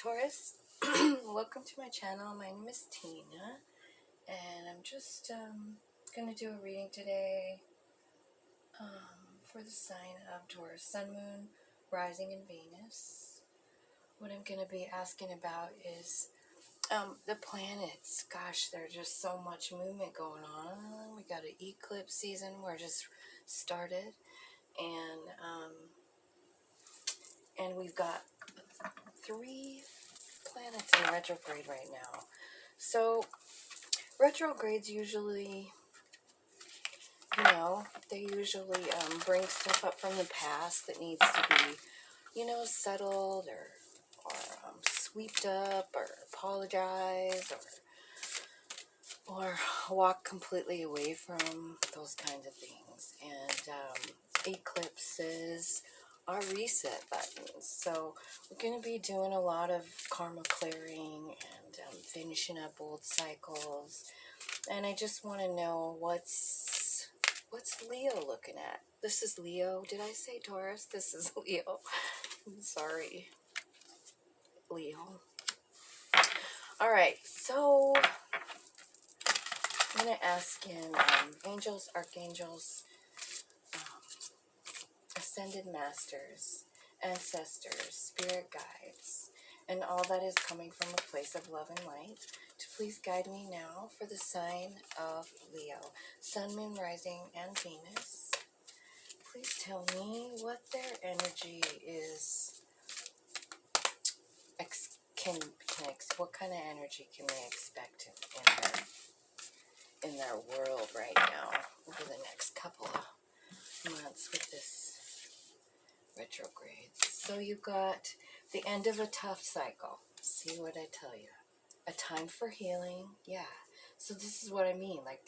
Taurus, welcome to my channel. My name is Tina, and I'm just going to do a reading today for the sign of Taurus, Sun, Moon, Rising, and Venus. What I'm going to be asking about is the planets. Gosh, there's just so much movement going on. We got an eclipse season. We're just started, and we've got 3 planets in retrograde right now. So retrogrades usually, they usually bring stuff up from the past that needs to be, settled or swept up or apologize or walk completely away from those kinds of things. And eclipses are reset buttons. So we're going to be doing a lot of karma clearing and finishing up old cycles. And I just want to know what's Leo looking at. This is Leo. Did I say Taurus? This is Leo. I'm sorry, Leo. All right, so I'm going to ask in angels, archangels, ascended masters, ancestors, spirit guides, and all that is coming from a place of love and light to please guide me now for the sign of Leo, Sun, Moon, Rising, and Venus. Please tell me what their energy is. What kind of energy can they expect in their world right now over the next couple of months with this retrograde? So you got the end of a tough cycle. See what I tell you? A time for healing. Yeah. So this is what I mean. Like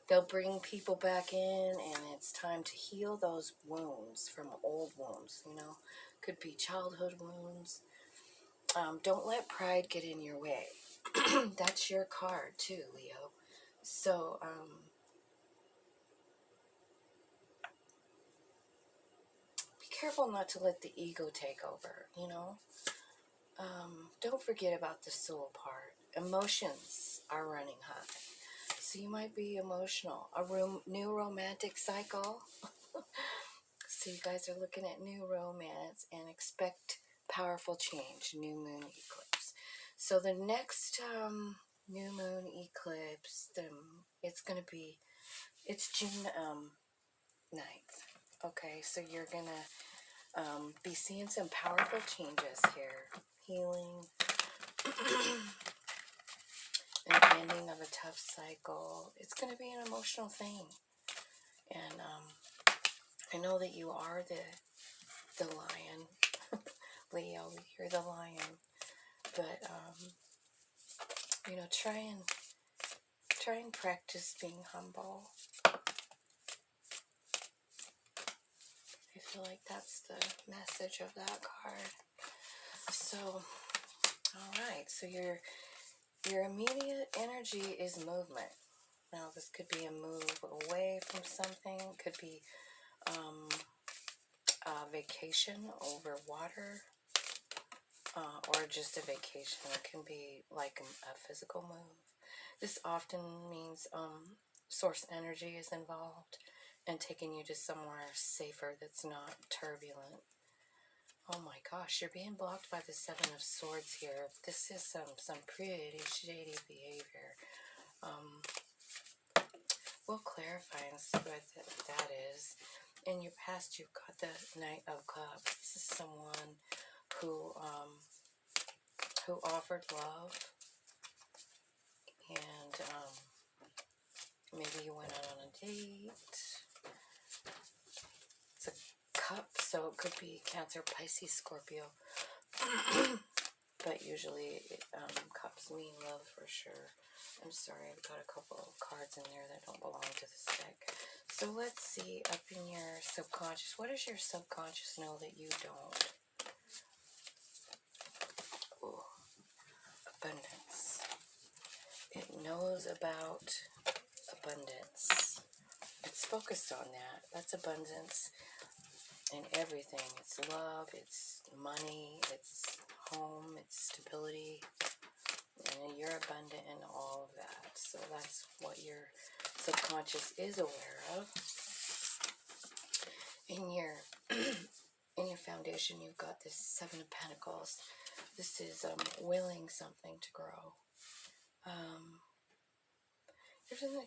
they'll bring people back in, and it's time to heal those wounds from old wounds. Could be childhood wounds. Don't let pride get in your way. That's your card too, Leo. So, be careful not to let the ego take over, Don't forget about the soul part. Emotions are running high. So you might be emotional. New romantic cycle. So you guys are looking at new romance and expect powerful change. New moon eclipse. So the next new moon eclipse, it's June 9th. Okay, so you're going to be seeing some powerful changes here. Healing. An ending of a tough cycle. It's going to be an emotional thing. And I know that you are the lion. Leo, you're the lion. But, try and practice being humble. I feel like that's the message of that card. So, alright, so your immediate energy is movement. Now, this could be a move away from something. It could be a vacation over water, or just a vacation. It can be like a physical move. This often means source energy is involved and taking you to somewhere safer that's not turbulent. Oh my gosh, you're being blocked by the 7 of Swords here. This is some pretty shady behavior. We'll clarify and see what that is. In your past, you've got the Knight of Cups. This is someone who offered love, and maybe you went out on a date. It's a cup, so it could be Cancer, Pisces, Scorpio. But usually cups mean love for sure. I'm sorry, I've got a couple of cards in there that don't belong to this deck. So let's see, up in your subconscious, what does your subconscious know that you don't? Ooh, abundance. It knows about abundance. It's focused on that. That's abundance in everything. It's love, it's money, it's home, it's stability, and you're abundant in all of that. So that's what your subconscious is aware of. In your in your foundation, you've got this Seven of Pentacles. This is willing something to grow.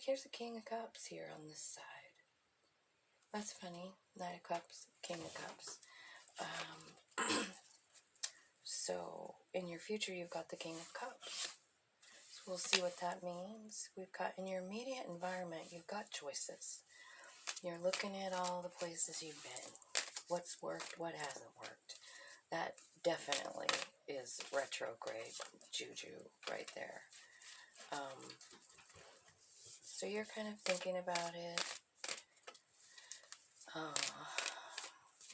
Here's the King of Cups here on this side. That's funny. Knight of Cups, King of Cups. So in your future, you've got the King of Cups. So we'll see what that means. We've got in your immediate environment, you've got choices. You're looking at all the places you've been. What's worked, what hasn't worked. That definitely is retrograde juju right there. So you're kind of thinking about it.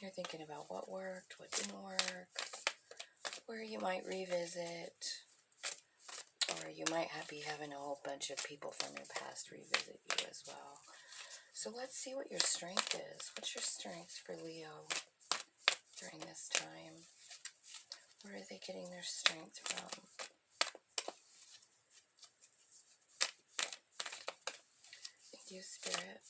You're thinking about what worked, what didn't work, where you might revisit, or you might be having a whole bunch of people from your past revisit you as well. So let's see what your strength is. What's your strength for Leo during this time? Where are they getting their strength from? Thank you, Spirit.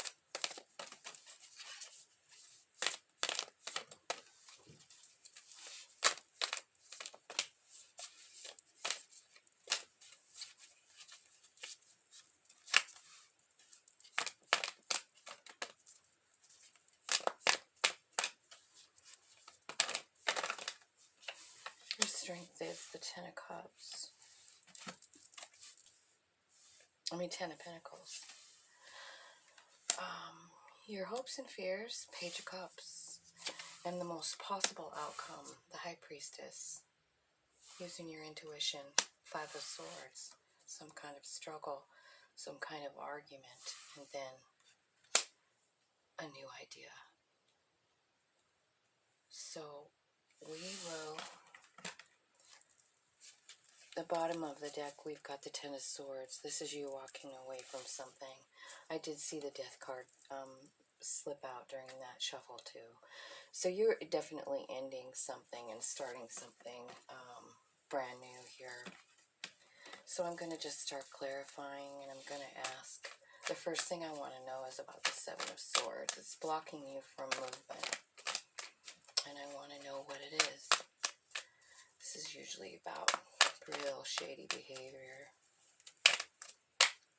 Your strength is the Ten of Cups. Ten of Pentacles. Your hopes and fears, Page of Cups. And the most possible outcome, the High Priestess. Using your intuition, Five of Swords. Some kind of struggle, some kind of argument, and then a new idea. So we will, the bottom of the deck, we've got the Ten of Swords. This is you walking away from something. I did see the Death card slip out during that shuffle too. So you're definitely ending something and starting something brand new here. So I'm going to just start clarifying, and I'm going to ask, the first thing I want to know is about the Seven of Swords. It's blocking you from movement, and I want to know what it is. This is usually about real shady behavior.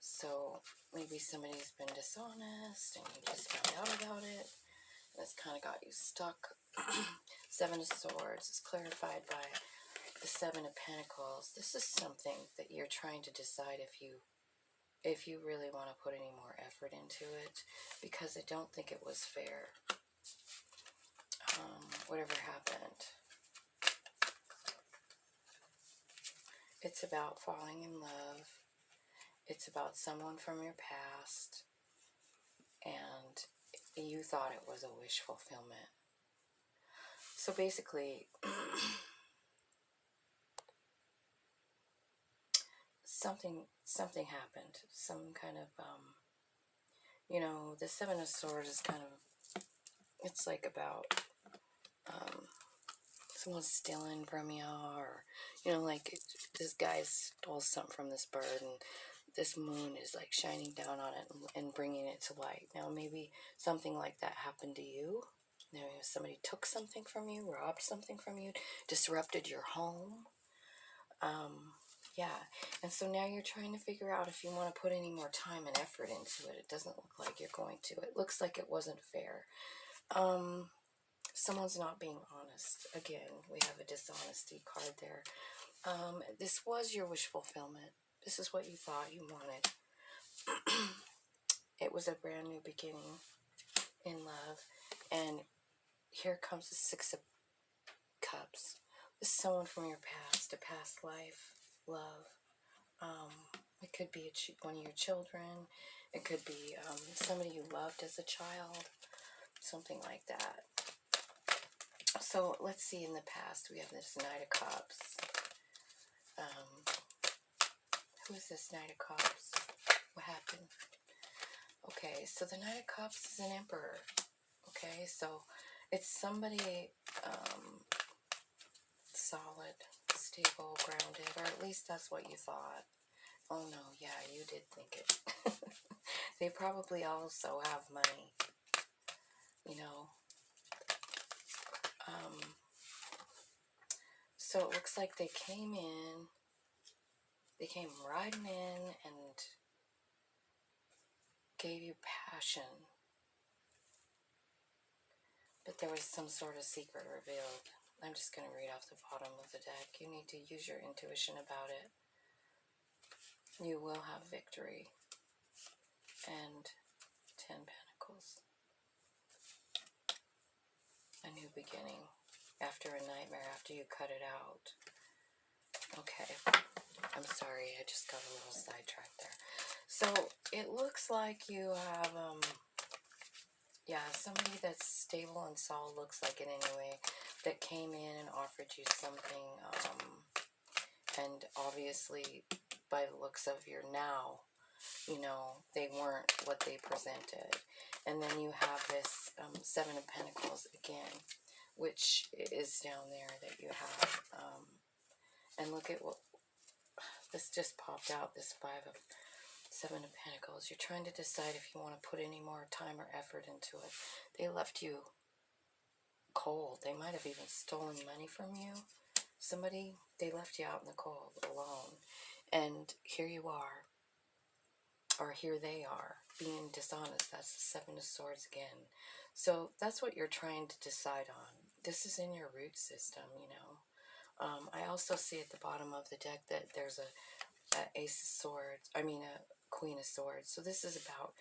So maybe somebody's been dishonest and you just found out about it, and it's kind of got you stuck. Seven of Swords is clarified by the Seven of Pentacles. This is something that you're trying to decide if you really want to put any more effort into it, because I don't think it was fair. Whatever happened. It's about falling in love. It's about someone from your past, and you thought it was a wish fulfillment. So basically, something happened. Some kind of, the Seven of Swords is kind of, it's like about someone stealing from you, or, like this guy stole something from this bird, and this moon is like shining down on it and bringing it to light. Now, maybe something like that happened to you. Somebody took something from you, robbed something from you, disrupted your home. Yeah, and so now you're trying to figure out if you want to put any more time and effort into it. It doesn't look like you're going to. It looks like it wasn't fair. Someone's not being honest. Again, we have a dishonesty card there. This was your wish fulfillment. This is what you thought you wanted. It was a brand new beginning in love. And here comes the Six of Cups. This is someone from your past, a past life, love. It could be one of your children. It could be somebody you loved as a child. Something like that. So let's see, in the past, we have this Knight of Cups. Who is this Knight of Cups? What happened? Okay, so the Knight of Cups is an Emperor. Okay, so it's somebody solid, stable, grounded, or at least that's what you thought. Oh no, yeah, you did think it. They probably also have money, you know. So it looks like they came riding in and gave you passion. But there was some sort of secret revealed. I'm just going to read off the bottom of the deck. You need to use your intuition about it. You will have victory. And 10 Pentacles. A new beginning. After a nightmare, after you cut it out. Okay. I'm sorry, I just got a little sidetracked there. So, it looks like you have, somebody that's stable and solid, looks like it anyway, that came in and offered you something, and obviously, by the looks of your now, you know, they weren't what they presented. And then you have this Seven of Pentacles again, which is down there that you have. And look at what, this just popped out, this Seven of Pentacles. You're trying to decide if you want to put any more time or effort into it. They left you cold. They might have even stolen money from you. Somebody, they left you out in the cold, alone. And here you are, or here they are, being dishonest. That's the Seven of Swords again. So that's what you're trying to decide on. This is in your root system, you know. I also see at the bottom of the deck that there's a Ace of Swords, a Queen of Swords. So this is about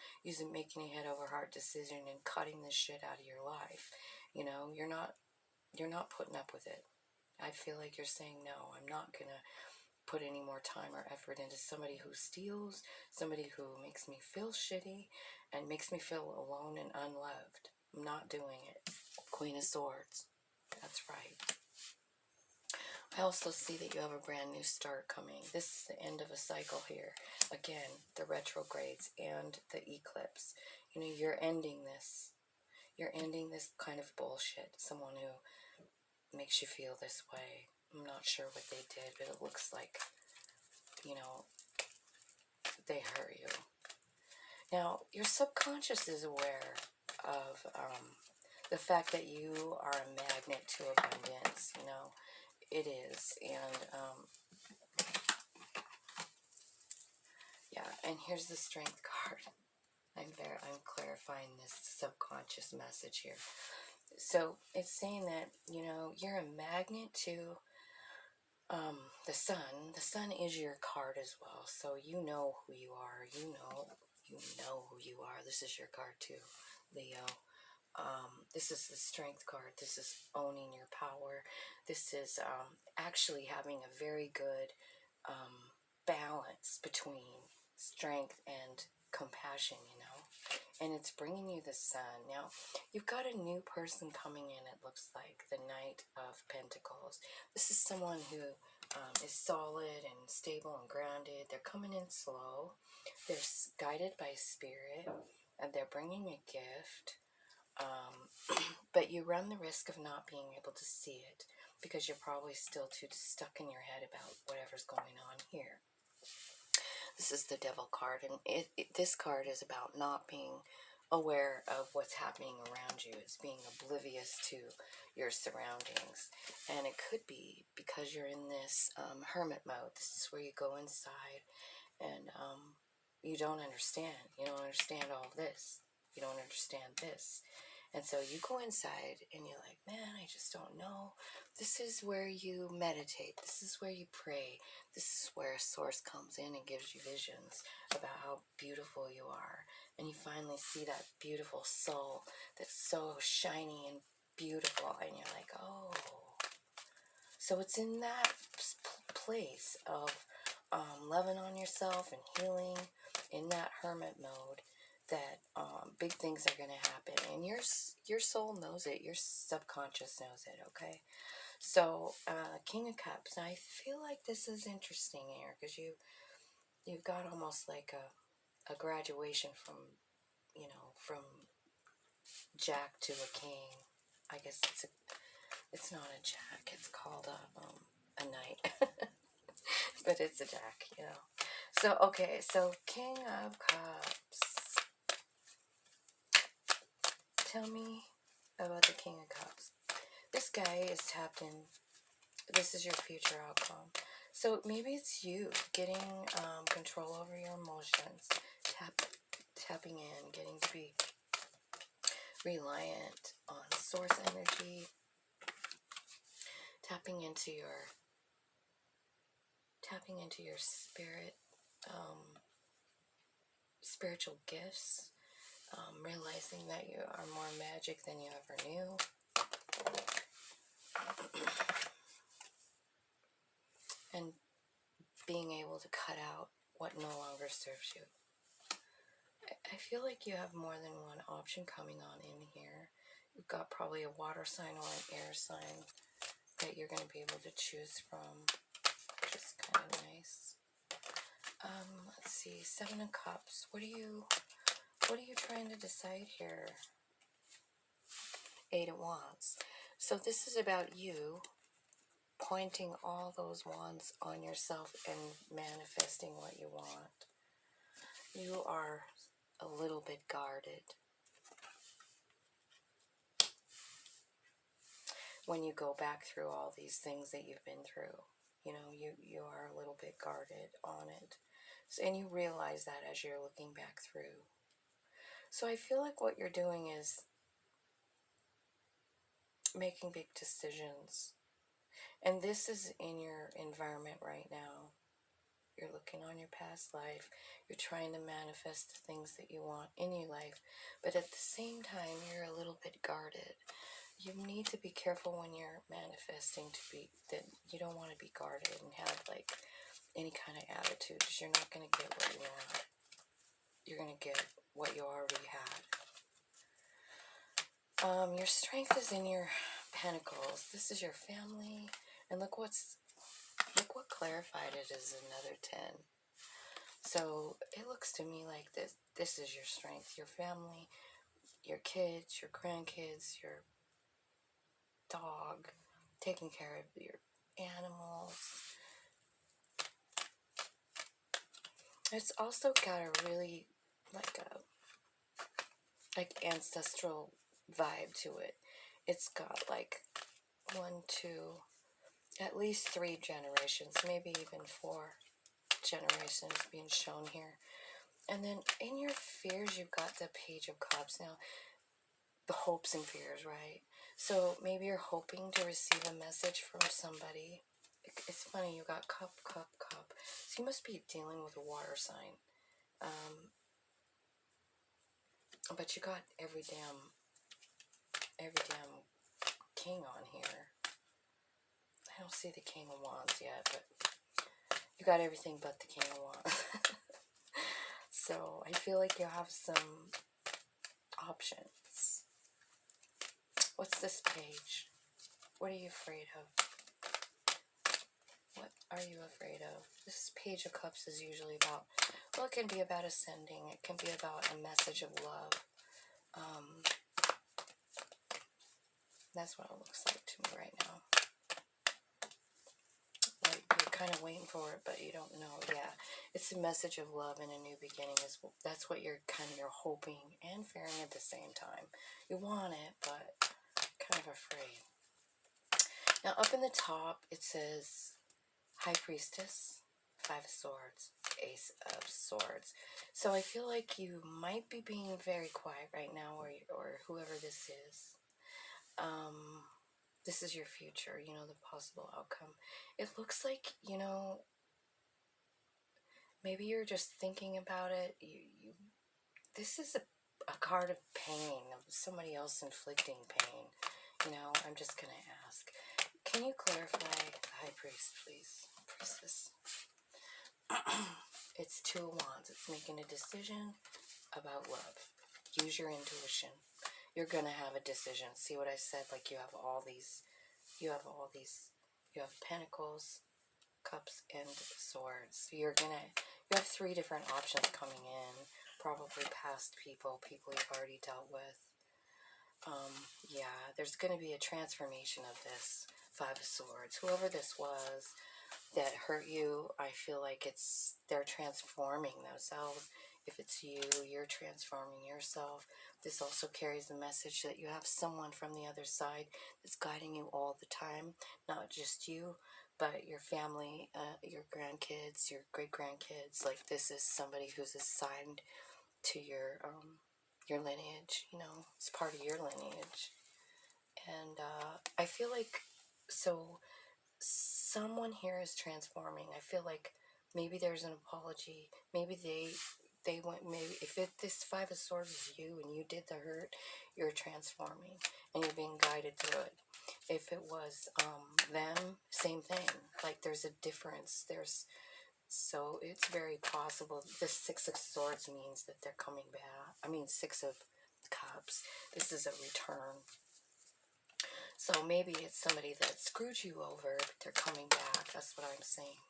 making a head over heart decision and cutting this shit out of your life. You know, you're not putting up with it. I feel like you're saying, no, I'm not gonna put any more time or effort into somebody who steals, somebody who makes me feel shitty and makes me feel alone and unloved. I'm not doing it. Queen of Swords. That's right. I also see that you have a brand new start coming. This is the end of a cycle here. Again, the retrogrades and the eclipse. You know, you're ending this. You're ending this kind of bullshit. Someone who makes you feel this way. I'm not sure what they did, but it looks like, you know, they hurt you. Now, your subconscious is aware of the fact that you are a magnet to abundance, you know. It is. And, and here's the Strength card. I'm clarifying this subconscious message here. So, it's saying that, you know, you're a magnet to the sun. The sun is your card as well, so you know who you are. You know who you are. This is your card too, Leo. This is the Strength card. This is owning your power. This is actually having a very good balance between strength and compassion, you know. And it's bringing you the sun. Now, you've got a new person coming in, it looks like, the Knight of Pentacles. This is someone who is solid and stable and grounded. They're coming in slow. They're guided by spirit, and they're bringing a gift. But you run the risk of not being able to see it because you're probably still too stuck in your head about whatever's going on here. This is the Devil card, and this card is about not being aware of what's happening around you. It's being oblivious to your surroundings. And it could be because you're in this hermit mode. This is where you go inside and you don't understand. You don't understand all this. You don't understand this. And so you go inside and you're like, man, I just don't know. This is where you meditate. This is where you pray. This is where a source comes in and gives you visions about how beautiful you are. And you finally see that beautiful soul that's so shiny and beautiful. And you're like, oh. So it's in that place of loving on yourself and healing, in that hermit mode, that big things are going to happen. And your soul knows it. Your subconscious knows it, okay? So, King of Cups. Now, I feel like this is interesting here because you've got almost like a graduation from, you know, from Jack to a King. I guess it's not a Jack. It's called a Knight. but it's a Jack, you know. So, okay, so King of Cups. Tell me about the King of Cups. This guy is tapped in. This is your future outcome. So maybe it's you getting control over your emotions, tapping in, getting to be reliant on source energy, tapping into your spirit, spiritual gifts, realizing that you are more magic than you ever knew. And being able to cut out what no longer serves you. I feel like you have more than one option coming on in here. You've got probably a water sign or an air sign that you're going to be able to choose from, which is kind of nice. Let's see, Seven of Cups. What are you trying to decide here? Eight of Wands. So this is about you pointing all those wands on yourself and manifesting what you want. You are a little bit guarded when you go back through all these things that you've been through. You know, you are a little bit guarded on it. So, and you realize that as you're looking back through. So I feel like what you're doing is making big decisions. And this is in your environment right now. You're looking on your past life. You're trying to manifest the things that you want in your life. But at the same time, you're a little bit guarded. You need to be careful when you're manifesting that you don't want to be guarded and have like any kind of attitude, because you're not going to get what you want. You're going to get what you already had. Your strength is in your pentacles. This is your family. And look what clarified it is another 10. So it looks to me like this is your strength, your family, your kids, your grandkids, your dog, taking care of your animals. It's also got a really like ancestral vibe to it. It's got like 1, 2, at least 3 generations, maybe even 4 generations being shown here. And then in your fears, you've got the Page of Cups. Now, the hopes and fears, right? So maybe you're hoping to receive a message from somebody. It's funny, you got cup, cup, cup. So you must be dealing with a water sign. But you got every damn king on here. I don't see the King of Wands yet, but you got everything but the King of Wands. So I feel like you have some options. What's this page? What are you afraid of? What are you afraid of? This Page of Cups is usually about, well, it can be about ascending. It can be about a message of love. That's what it looks like to me right now. Like you're kind of waiting for it, but you don't know. Yeah, it's a message of love and a new beginning. That's what you're hoping and fearing at the same time. You want it, but kind of afraid. Now, up in the top, it says High Priestess, 5 of Swords, Ace of Swords. So I feel like you might be being very quiet right now, or whoever this is. This is your future, the possible outcome. It looks like, maybe you're just thinking about it. This is a card of pain, of somebody else inflicting pain. I'm just going to ask. Can you clarify the High Priest, please? Priestess. It's 2 of Wands. It's making a decision about love. Use your intuition. You're going to have a decision. See what I said? Like you have Pentacles, Cups, and Swords. So you have 3 different options coming in. Probably past people you've already dealt with. Yeah, there's going to be a transformation of this 5 of Swords. Whoever this was, that hurt you, I feel like they're transforming themselves. If it's you, you're transforming yourself. This also carries the message that you have someone from the other side that's guiding you all the time, not just you, but your family, your grandkids, your great grandkids. Like, this is somebody who's assigned to your lineage. It's part of your lineage. And I feel like, so someone here is transforming. I feel like maybe there's an apology. Maybe they went, maybe if this Five of Swords is you and you did the hurt, you're transforming and you're being guided through it. If it was them, same thing. Like, there's a difference. So it's very possible. The Six of Swords means that they're coming back. I mean, Six of Cups. This is a return. So maybe it's somebody that screwed you over, but they're coming back. That's what I'm saying.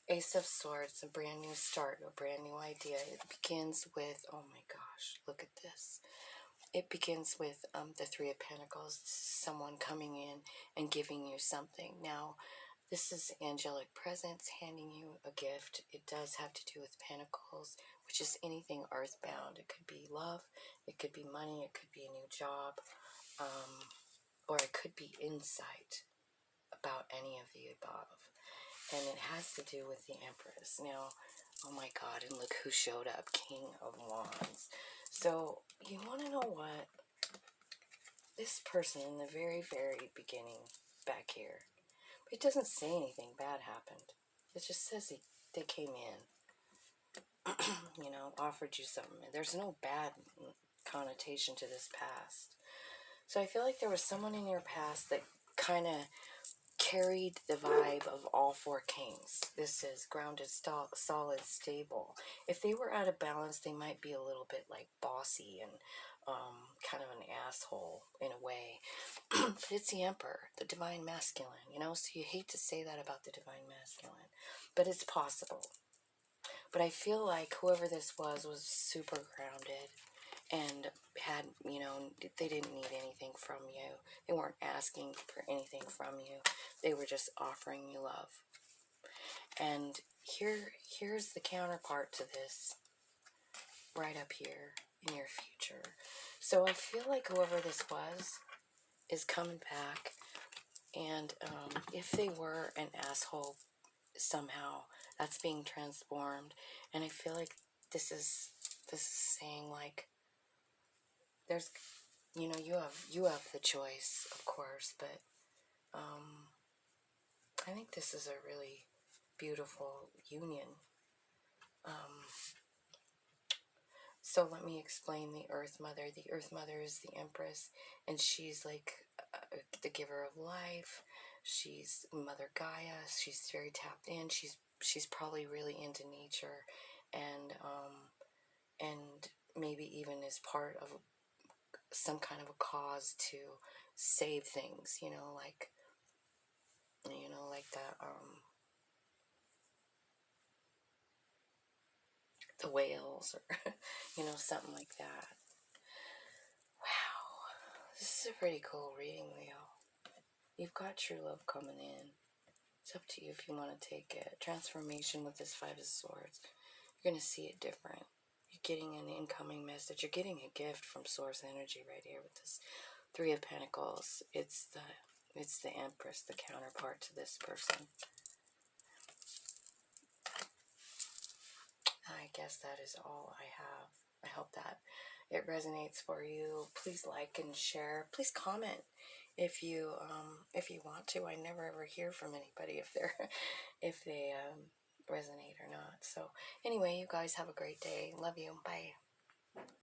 Ace of Swords, a brand new start, a brand new idea. It begins with, oh my gosh, look at this. It begins with the Three of Pentacles, someone coming in and giving you something. Now, this is angelic presence handing you a gift. It does have to do with Pentacles, which is anything earthbound. It could be love, it could be money, it could be a new job, or it could be insight about any of the above. And it has to do with the Empress. Now, oh my God, and look who showed up, King of Wands. So, you want to know what? This person in the very, very beginning, back here, it doesn't say anything bad happened. It just says they came in, offered you something. There's no bad connotation to this past. So I feel like there was someone in your past that kind of carried the vibe of all four kings. This is grounded, solid, stable. If they were out of balance, they might be a little bit like bossy and kind of an asshole in a way. But it's the Emperor, the divine masculine, so you hate to say that about the divine masculine, but it's possible. But I feel like whoever this was super grounded and had, they didn't need anything from you. They weren't asking for anything from you. They were just offering you love. And here's the counterpart to this, right up here in your future. So I feel like whoever this was is coming back, and if they were an asshole somehow, that's being transformed. And I feel like this is saying, like, there's, you have the choice, of course, but I think this is a really beautiful union. So let me explain the Earth Mother. The Earth Mother is the Empress, and she's like the giver of life. She's Mother Gaia. She's very tapped in. She's probably really into nature, and maybe even is part of some kind of a cause to save things. Like that. The whales, or something like that. Wow, this is a pretty cool reading, Leo. You've got true love coming in. It's up to you if you want to take it. Transformation with this Five of Swords. You're going to see it different. You're getting an incoming message. You're getting a gift from Source Energy right here with this Three of Pentacles. It's the Empress, the counterpart to this person. I guess that is all I have. I hope that it resonates for you. Please like and share. Please comment if you want to. I never ever hear from anybody if they resonate or not. So anyway, you guys have a great day. Love you. Bye.